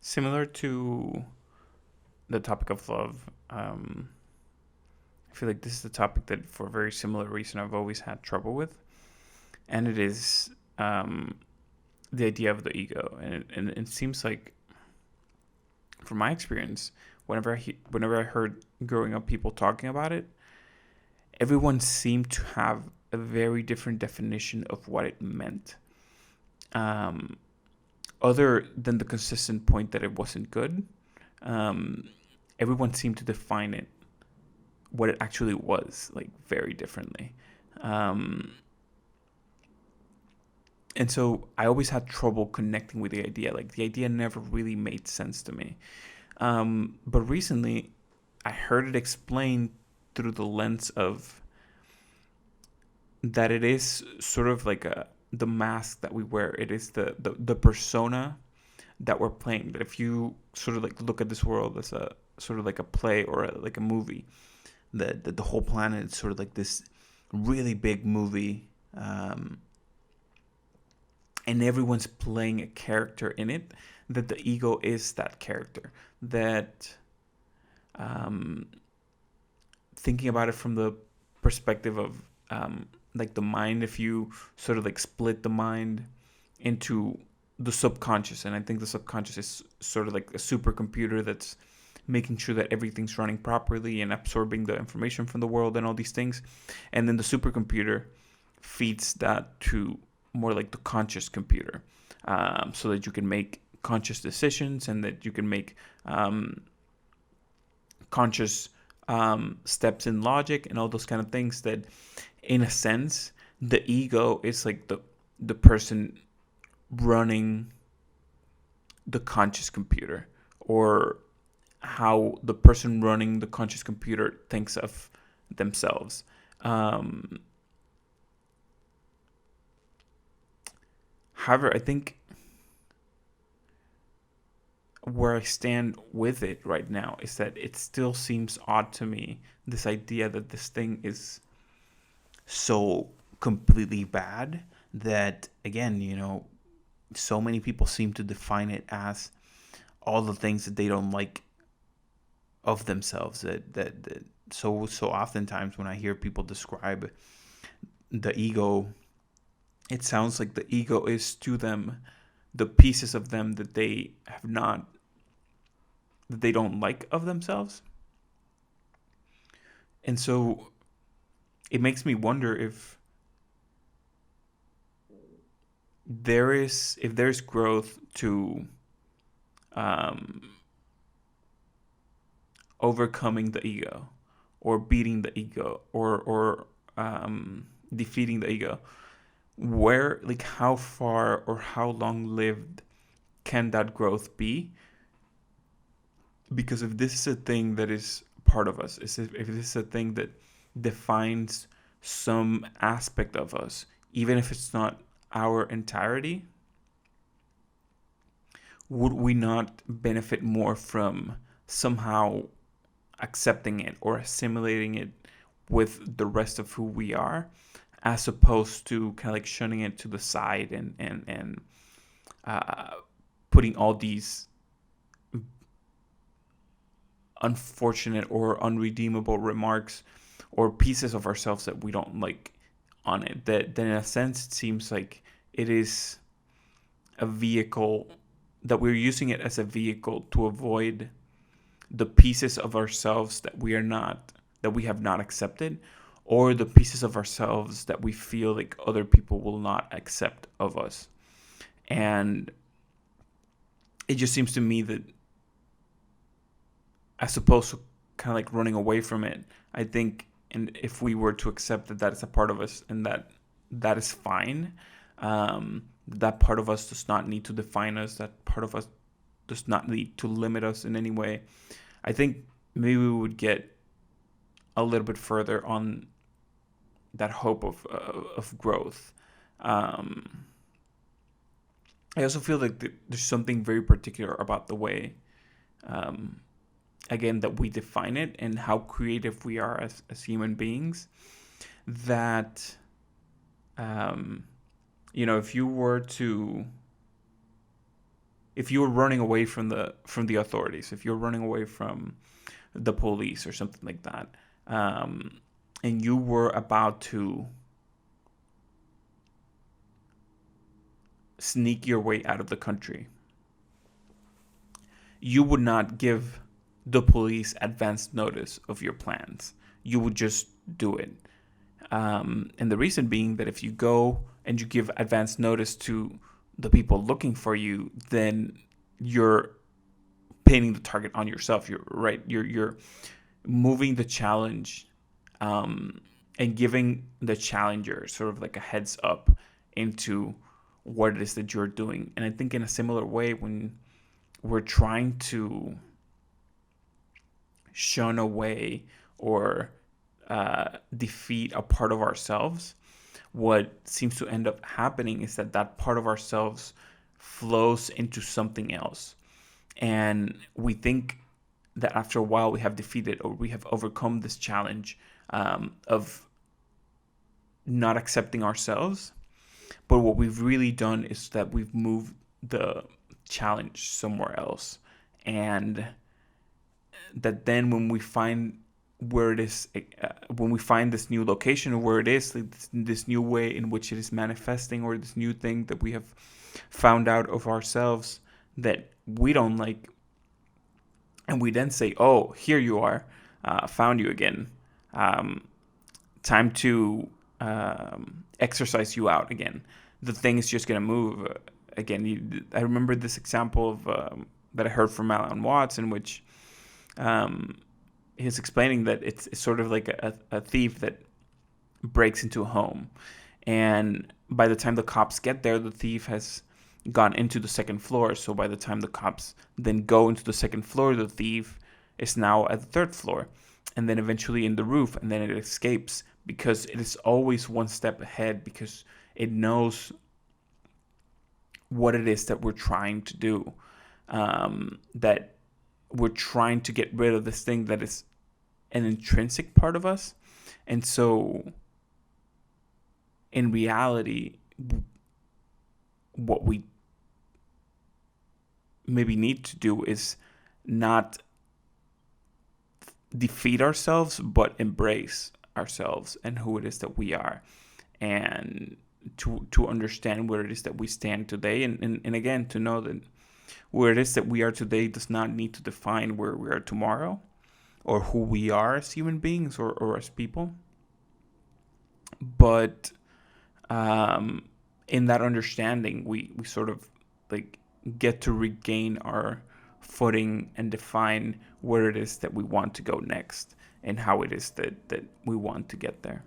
Similar to the topic of love, I feel like this is the topic that, for a very similar reason, I've always had trouble with, and it is the idea of the ego. And it seems like, from my experience, whenever I heard growing up people talking about it, everyone seemed to have a very different definition of what it meant. Um, Other than the consistent point that it wasn't good, um, everyone seemed to define it, what it actually was, like, very differently. Um, and so I always had trouble connecting with the idea. Like, the idea never really made sense to me. But recently, I heard it explained through the lens of that it is sort of like the mask that we wear. It is the persona that we're playing. That if you sort of like look at this world as a sort of like a play or like a movie, that the whole planet is sort of like this really big movie, and everyone's playing a character in it. That the ego is that character. That um, thinking about it from the perspective of like the mind, if you sort of like split the mind into the subconscious, and I think the subconscious is sort of like a supercomputer that's making sure that everything's running properly and absorbing the information from the world and all these things, and then the supercomputer feeds that to more like the conscious computer, so that you can make conscious decisions and that you can make conscious steps in logic and all those kind of things. That, in a sense, the ego is like the person running the conscious computer, or how the person running the conscious computer thinks of themselves. Um, However, I think where I stand with it right now is that it still seems odd to me, this idea that this thing is so completely bad, that, again, so many people seem to define it as all the things that they don't like of themselves. That so oftentimes when I hear people describe the ego, it sounds like the ego is to them the pieces of them that they have not that they don't like of themselves. And so it makes me wonder if there's growth to um, overcoming the ego, or beating the ego, or defeating the ego. Where, like, how far or how long lived can that growth be? Because if this is a thing that is part of us, if this is a thing that defines some aspect of us, even if it's not our entirety, would we not benefit more from somehow accepting it or assimilating it with the rest of who we are, as opposed to kind of like shunning it to the side and uh, putting all these unfortunate or unredeemable remarks or pieces of ourselves that we don't like on it? That then, in a sense, it seems like it is a vehicle, that we're using it as a vehicle to avoid the pieces of ourselves that we have not accepted, or the pieces of ourselves that we feel like other people will not accept of us. And it just seems to me that, as opposed to kind of like running away from it, I think, and if we were to accept that that is a part of us, and that is fine, that part of us does not need to define us, that part of us does not need to limit us in any way, I think maybe we would get a little bit further on that hope of growth. Um, I also feel like there's something very particular about the way, um, again, that we define it and how creative we are as human beings. That, if you were to if you were running away from the authorities, if you're running away from the police or something like that, and you were about to sneak your way out of the country, you would not give the police advance notice of your plans. You would just do it. And the reason being that if you go and you give advance notice to the people looking for you, then you're painting the target on yourself. You're right. You're moving the challenge, and giving the challenger sort of like a heads up into what it is that you're doing. And I think in a similar way, when we're trying to shun away or defeat a part of ourselves, what seems to end up happening is that that part of ourselves flows into something else. And we think that after a while we have defeated or we have overcome this challenge, of not accepting ourselves. But what we've really done is that we've moved the challenge somewhere else. And that then when we find where it is, when we find this new location or where it is, like this new way in which it is manifesting, or this new thing that we have found out of ourselves that we don't like, and we then say, oh, here you are, found you again, time to exercise you out again. The thing is just going to move again. I remember this example of that I heard from Alan Watts, in which he's explaining that it's sort of like a thief that breaks into a home, and by the time the cops get there, the thief has gone into the second floor. So by the time the cops then go into the second floor, the thief is now at the third floor, and then eventually in the roof, and then it escapes because it is always one step ahead, because it knows what it is that we're trying to do, that we're trying to get rid of this thing that is an intrinsic part of us. And so in reality, what we maybe need to do is not defeat ourselves, but embrace ourselves and who it is that we are, and to understand where it is that we stand today, and again, to know that where it is that we are today does not need to define where we are tomorrow, or who we are as human beings, or as people. But in that understanding, we sort of like get to regain our footing and define where it is that we want to go next, and how it is that we want to get there.